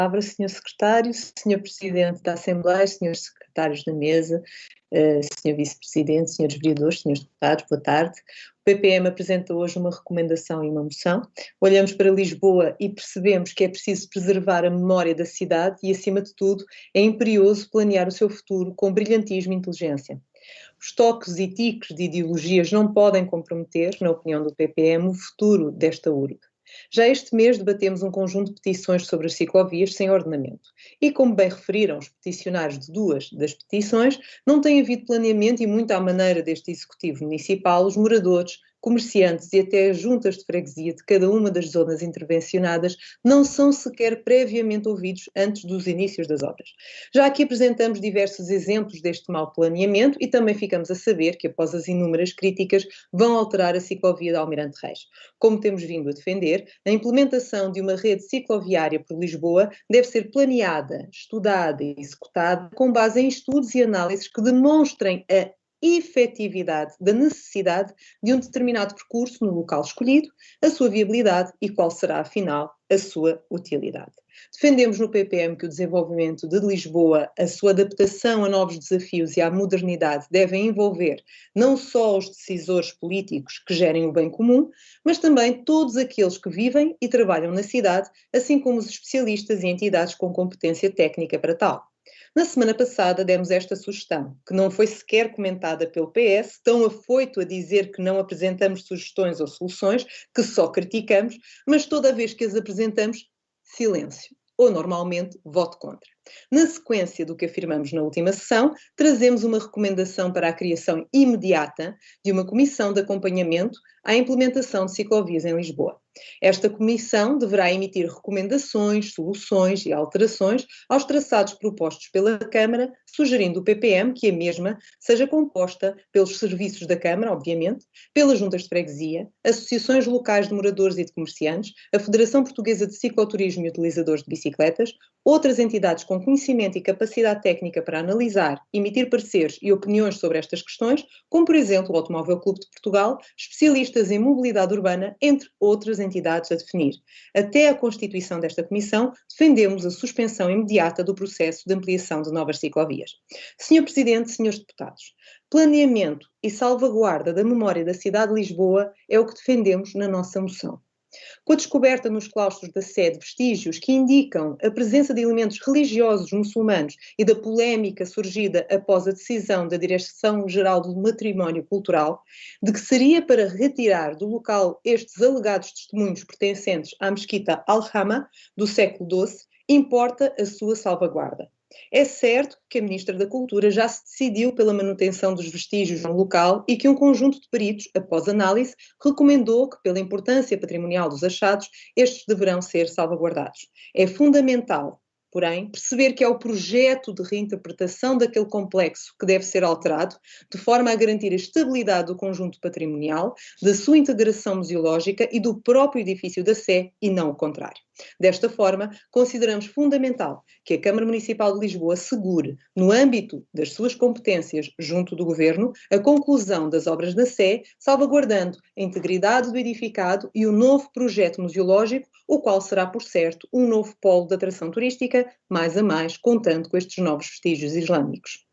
palavra, Sr. Secretário, Sr. Presidente da Assembleia, Srs. Secretários da Mesa, Sr. Vice-Presidente, Srs. Vereadores, Srs. Deputados, boa tarde. O PPM apresenta hoje uma recomendação e uma moção. Olhamos para Lisboa e percebemos que é preciso preservar a memória da cidade e, acima de tudo, é imperioso planear o seu futuro com brilhantismo e inteligência. Os toques e tiques de ideologias não podem comprometer, na opinião do PPM, o futuro desta urbe. Já este mês debatemos um conjunto de petições sobre as ciclovias sem ordenamento. E, como bem referiram os peticionários de duas das petições, não tem havido planeamento e, muito à maneira deste Executivo Municipal, os moradores, comerciantes e até as juntas de freguesia de cada uma das zonas intervencionadas não são sequer previamente ouvidos antes dos inícios das obras. Já aqui apresentamos diversos exemplos deste mau planeamento e também ficamos a saber que, após as inúmeras críticas, vão alterar a ciclovia de Almirante Reis. Como temos vindo a defender, a implementação de uma rede cicloviária por Lisboa deve ser planeada, estudada e executada com base em estudos e análises que demonstrem a efetividade da necessidade de um determinado percurso no local escolhido, a sua viabilidade e qual será, afinal, a sua utilidade. Defendemos no PPM que o desenvolvimento de Lisboa, a sua adaptação a novos desafios e à modernidade devem envolver não só os decisores políticos que gerem o bem comum, mas também todos aqueles que vivem e trabalham na cidade, assim como os especialistas e entidades com competência técnica para tal. Na semana passada demos esta sugestão, que não foi sequer comentada pelo PS, tão afoito a dizer que não apresentamos sugestões ou soluções, que só criticamos, mas toda vez que as apresentamos, silêncio, ou normalmente voto contra. Na sequência do que afirmamos na última sessão, trazemos uma recomendação para a criação imediata de uma comissão de acompanhamento à implementação de ciclovias em Lisboa. Esta comissão deverá emitir recomendações, soluções e alterações aos traçados propostos pela Câmara, sugerindo o PPM que a mesma seja composta pelos serviços da Câmara, obviamente, pelas juntas de freguesia, associações locais de moradores e de comerciantes, a Federação Portuguesa de Cicloturismo e Utilizadores de Bicicletas, outras entidades com conhecimento e capacidade técnica para analisar, emitir pareceres e opiniões sobre estas questões, como por exemplo o Automóvel Clube de Portugal, especialistas em mobilidade urbana, entre outras entidades a definir. Até a constituição desta comissão, defendemos a suspensão imediata do processo de ampliação de novas ciclovias. Senhor Presidente, senhores deputados, planeamento e salvaguarda da memória da cidade de Lisboa é o que defendemos na nossa moção. Com a descoberta nos claustros da Sé de vestígios que indicam a presença de elementos religiosos muçulmanos e da polémica surgida após a decisão da Direção-Geral do Património Cultural de que seria para retirar do local estes alegados testemunhos pertencentes à Mesquita Al-Hama do século XII, importa a sua salvaguarda. É certo que a Ministra da Cultura já se decidiu pela manutenção dos vestígios no local e que um conjunto de peritos, após análise, recomendou que, pela importância patrimonial dos achados, estes deverão ser salvaguardados. É fundamental, porém, perceber que é o projeto de reinterpretação daquele complexo que deve ser alterado, de forma a garantir a estabilidade do conjunto patrimonial, da sua integração museológica e do próprio edifício da Sé, e não o contrário. Desta forma, consideramos fundamental que a Câmara Municipal de Lisboa assegure, no âmbito das suas competências junto do Governo, a conclusão das obras da Sé, salvaguardando a integridade do edificado e o novo projeto museológico, o qual será, por certo, um novo polo de atração turística, mais a mais, contando com estes novos vestígios islâmicos.